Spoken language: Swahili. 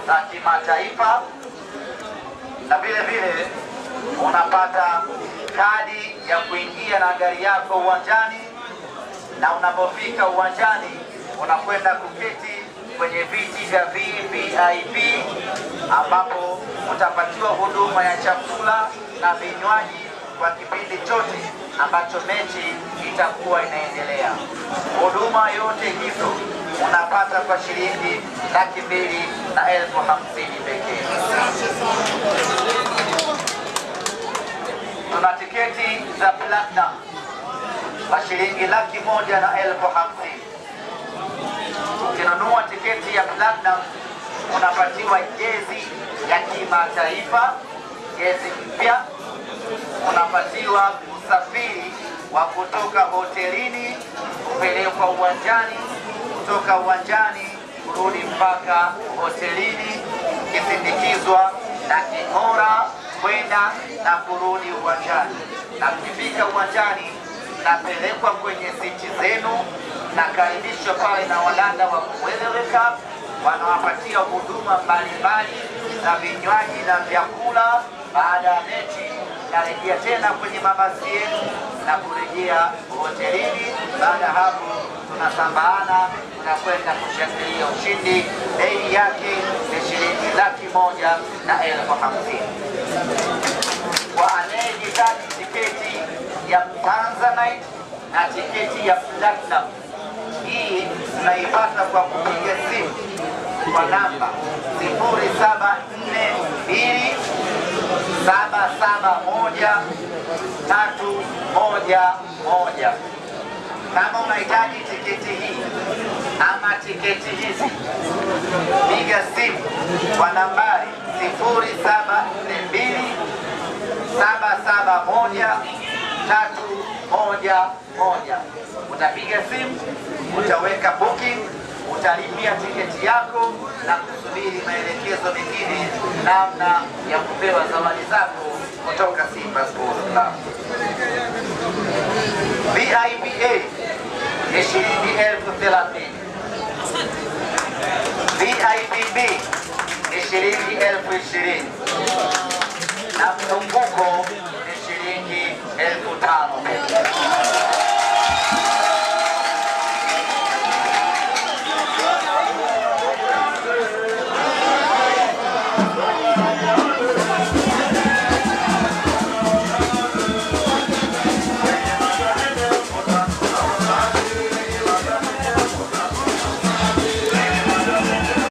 za kimataifa, na vile vile unapata kadi ya kuingia na gari yako uwanjani, na unapofika uwanjani unakwenda kuketi kwenye viti vya VIP ambapo utapatiwa huduma ya chakula na vinywaji kwa kipindi chote ambacho mechi itakuwa inaendelea. Huduma yote hizo unapata kwa shilingi 250,000 pekee. Tuna tiketi za platinum kwa shilingi 150,000. Ukinunua tiketi ya platinum unapatiwa jezi ya kimataifa, jezi mpya, unapatiwa usafiri wa kutoka hotelini kupelekwa uwanjani, kutoka uwanjani kurudi mpaka hotelini, kisindikizwa na king'ora kwenda na kurudi uwanjani. Na kufika uwanjani napelekwa kwenye siti zenu, na karibishwa pale na wadada wa kueleweka, wanawapatia huduma mbalimbali za vinywaji na vyakula. Baada ya mechi narejea tena kwenye mabasi yenu na kurejea hotelini. Baada ya hapo tunasambaana, tunakwenda kushangilia ushindi. Bei yake ni shilingi 150,000. Kwa anayehitaji tiketi ya Tanzanite na tiketi ya platinum, hii tunaipata kwa kupiga simu kwa namba 0742771311. Kama unahitaji tiketi hii ama tiketi hizi, piga simu kwa nambari 0742771311. Utapiga simu, utaweka booking, utalipia tiketi yako na kusubiri maelekezo mengine namna ya kupewa zawadi zako kutoka Simba Sports Club. VIP A ni shilingi 30,000. VIP B ni shilingi 20,000 na mzunguko ni shilingi 5,000.